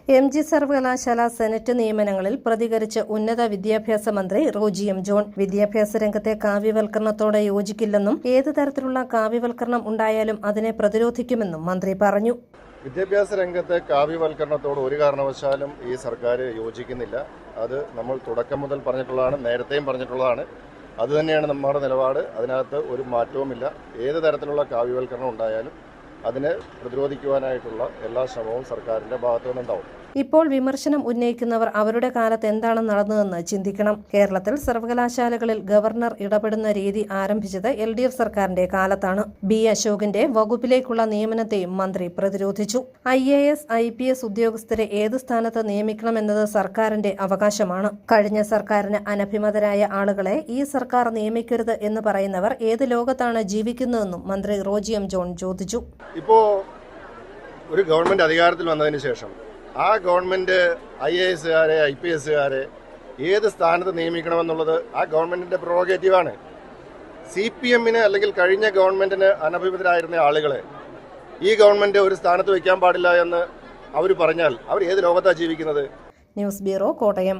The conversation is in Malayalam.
MG സർവകലാശാല സെനറ്റ് നിയമനങ്ങളിൽ പ്രതികരിച്ച് ഉന്നത വിദ്യാഭ്യാസ മന്ത്രി റോജി എം ജോൺ വിദ്യാഭ്യാസ രംഗത്തെ കാവ്യവൽക്കരണത്തോടെ യോജിക്കില്ലെന്നും ഏത് തരത്തിലുള്ള കാവ്യവൽക്കരണം ഉണ്ടായാലും അതിനെ പ്രതിരോധിക്കുമെന്നും മന്ത്രി പറഞ്ഞു. വിദ്യാഭ്യാസ രംഗത്തെ കാവ്യവൽക്കരണത്തോട് ഒരു കാരണവശാലും ഈ സർക്കാർ യോജിക്കുന്നില്ല. അത് നമ്മൾ തുടക്കം മുതൽ പറഞ്ഞിട്ടുള്ളതാണ്, നേരത്തെയും പറഞ്ഞിട്ടുള്ളതാണ്. അതുതന്നെയാണ് നമ്മുടെ നിലപാട്. അതിനകത്ത് ഒരു മാറ്റവുമില്ല. ഏത് തരത്തിലുള്ള കാവ്യവൽക്കരണം ഉണ്ടായാലും അതിനെ പ്രതിരോധിക്കുവാനായിട്ടുള്ള എല്ലാ ശ്രമവും സർക്കാരിന്റെ ഭാഗത്തു നിന്നുണ്ടാവും. ഇപ്പോൾ വിമർശനം ഉന്നയിക്കുന്നവർ അവരുടെ കാലത്ത് എന്താണ് നടന്നതെന്ന് ചിന്തിക്കണം. കേരളത്തിൽ സർവകലാശാലകളിൽ ഗവർണർ ഇടപെടുന്ന രീതി ആരംഭിച്ചത് LDF സർക്കാരിന്റെ കാലത്താണ്. B. അശോകിന്റെ വകുപ്പിലേക്കുള്ള നിയമനത്തെയും മന്ത്രി പ്രതിരോധിച്ചു. IAS, IPS ഉദ്യോഗസ്ഥരെ ഏത് സ്ഥാനത്ത് നിയമിക്കണമെന്നത് സർക്കാരിന്റെ അവകാശമാണ്. കഴിഞ്ഞ സർക്കാരിന് അനഭിമതരായ ആളുകളെ ഈ സർക്കാർ നിയമിക്കരുത് എന്ന് പറയുന്നവർ ഏത് ലോകത്താണ് ജീവിക്കുന്നതെന്നും മന്ത്രി റോജി എം ജോൺ ചോദിച്ചു. ഇപ്പോൾ ഒരു ഗവൺമെന്റ് അധികാരത്തിൽ വന്നതിന് ശേഷം ആ ഗവൺമെന്റ് IASകാരെ IPSകാരെ ഏത് സ്ഥാനത്ത് നിയമിക്കണമെന്നുള്ളത് ആ ഗവൺമെന്റിന്റെ പ്രോഗേറ്റീവാണ്. CPMന് അല്ലെങ്കിൽ കഴിഞ്ഞ ഗവൺമെന്റിന് അനഭിമതരായിരുന്ന ആളുകളെ ഈ ഗവൺമെന്റ് ഒരു സ്ഥാനത്ത് വയ്ക്കാൻ പാടില്ല എന്ന് അവർ പറഞ്ഞാൽ അവർ ഏത് ലോകത്താണ് ജീവിക്കുന്നത്? News bureau, Kottayam.